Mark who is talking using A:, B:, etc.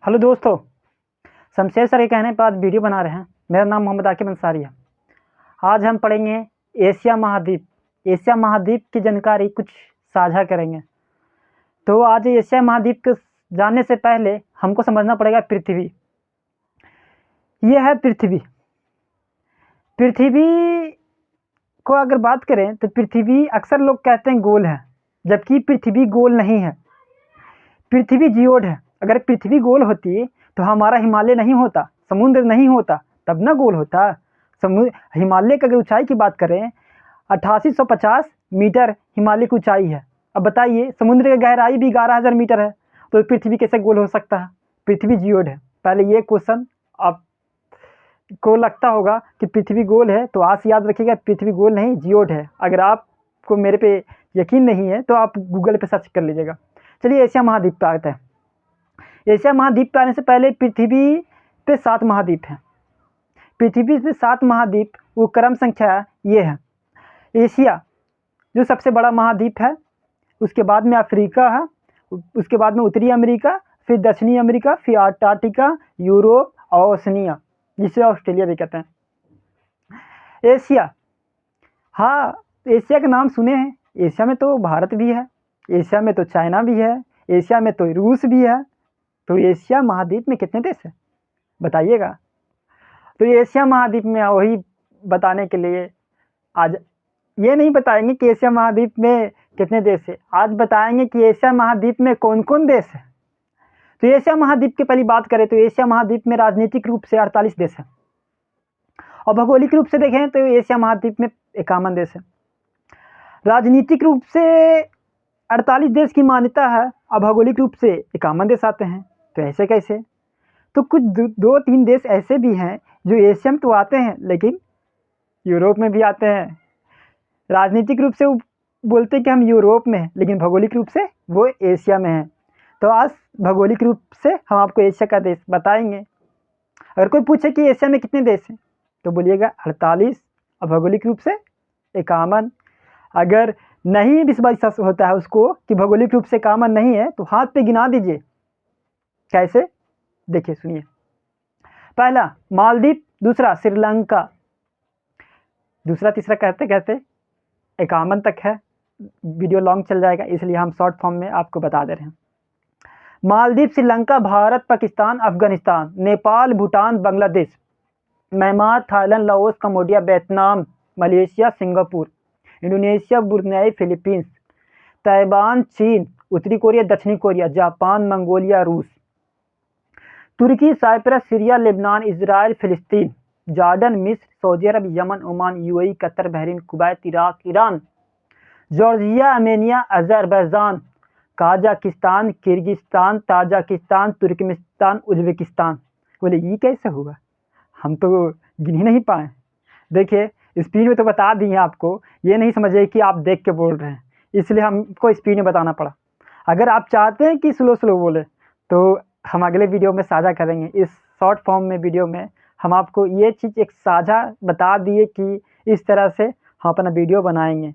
A: Hello दोस्तों, Shamsher sir के कहने पर आज वीडियो बना रहे हैं। मेरा नाम मोहम्मद आकिब अंसारी है। आज हम पढ़ेंगे एशिया महाद्वीप। एशिया महाद्वीप की जानकारी कुछ साझा करेंगे। तो आज एशिया महाद्वीप को जानने से पहले हमको समझना पड़ेगा पृथ्वी। यह है पृथ्वी। पृथ्वी को अगर बात करें तो पृथ्वी अक्सर लोग कहते हैं गोल है, जबकि पृथ्वी गोल नहीं है। पृथ्वी जियोड है। अगर पृथ्वी गोल होती तो हमारा हिमालय नहीं होता, समुद्र नहीं होता, तब ना गोल होता। हिमालय की अगर ऊंचाई की बात करें 8850 मीटर हिमालय की ऊंचाई है। अब बताइए, समुद्र की गहराई भी 11,000 मीटर है, तो पृथ्वी कैसे गोल हो सकता है? पृथ्वी जियोड है। पहले ये क्वेश्चन आपको लगता होगा कि पृथ्वी गोल है, तो आज याद रखिएगा पृथ्वी गोल नहीं, जियोड है। अगर आपको मेरे पे यकीन नहीं है तो आप गूगल पे सर्च कर लीजिएगा। चलिए एशिया महाद्वीप पे आते हैं। एशिया महाद्वीप पे आने से पहले पृथ्वी पे 7 महाद्वीप हैं। पृथ्वी पे 7 महाद्वीप, वो क्रम संख्या ये है। एशिया जो सबसे बड़ा महाद्वीप है, उसके बाद में अफ्रीका है, उसके बाद में उत्तरी अमेरिका, फिर दक्षिणी अमेरिका, फिर अंटार्कटिका, यूरोप और ओशनिया, जिसे ऑस्ट्रेलिया भी कहते हैं। एशिया, हाँ, एशिया का नाम सुने हैं। एशिया में तो भारत भी है, एशिया में तो चाइना भी है, एशिया में तो रूस भी है। तो एशिया महाद्वीप में कितने देश हैं बताइएगा। तो एशिया महाद्वीप में वही बताने के लिए आज ये नहीं बताएंगे कि एशिया महाद्वीप में कितने देश हैं, आज बताएंगे कि एशिया महाद्वीप में कौन कौन देश है। तो एशिया महाद्वीप की पहली बात करें तो एशिया महाद्वीप में राजनीतिक रूप से 48 देश हैं, और भौगोलिक रूप से देखें तो एशिया महाद्वीप में 51 देश है। राजनीतिक रूप से 48 देश की मान्यता है, और भौगोलिक रूप से 51 देश आते हैं। तो ऐसे कैसे? तो कुछ 2-3 देश ऐसे भी हैं जो एशिया में तो आते हैं लेकिन यूरोप में भी आते हैं। राजनीतिक रूप से वो बोलते हैं कि हम यूरोप में हैं, लेकिन भौगोलिक रूप से वो एशिया में हैं। तो आज भौगोलिक रूप से हम आपको एशिया का देश बताएंगे। अगर कोई पूछे कि एशिया में कितने देश हैं तो बोलिएगा 48, और भौगोलिक रूप से 51। अगर नहीं विश्वास होता है उसको कि भौगोलिक रूप से 51 नहीं है, तो हाथ पे गिना दीजिए। कैसे? देखिए, सुनिए। पहला मालदीव, दूसरा श्रीलंका, दूसरा तीसरा कहते कहते 51 तक है। वीडियो लॉन्ग चल जाएगा, इसलिए हम शॉर्ट फॉर्म में आपको बता दे रहे हैं। Maldives, Sri Lanka, Bharat, Pakistan, Afghanistan, Nepal, Bhutan, Bangladesh, Myanmar, Thailand, Laos, Cambodia, Vietnam, Malaysia, Singapore, Indonesia, Brunei, Philippines, Taiwan, चीन, उत्तरी कोरिया, दक्षिणी कोरिया, जापान, मंगोलिया, रूस, तुर्की, साइप्रस, सीरिया, लेबनान, इजराइल, फिलिस्तीन, जॉर्डन, मिस्र, सऊदी अरब, यमन, Oman, UAE, Qatar, Bahrain, Kuwait, Iraq, Iran, Georgia, Armenia, Azerbaijan, Kazakhstan, Kyrgyzstan, Tajikistan, Turkmenistan, Uzbekistan. बोले ये कैसे होगा, हम तो गिन ही नहीं पाए। देखिए, स्पीड में तो बता दिए आपको, ये नहीं समझिए कि आप देख के बोल रहे हैं, इसलिए हमको स्पीड में बताना पड़ा। अगर आप चाहते हैं कि स्लो स्लो बोले तो हम अगले वीडियो में साझा करेंगे। इस शॉर्ट फॉर्म में वीडियो में हम आपको ये चीज़ एक साझा बता दिए कि इस तरह से हम अपना वीडियो बनाएंगे।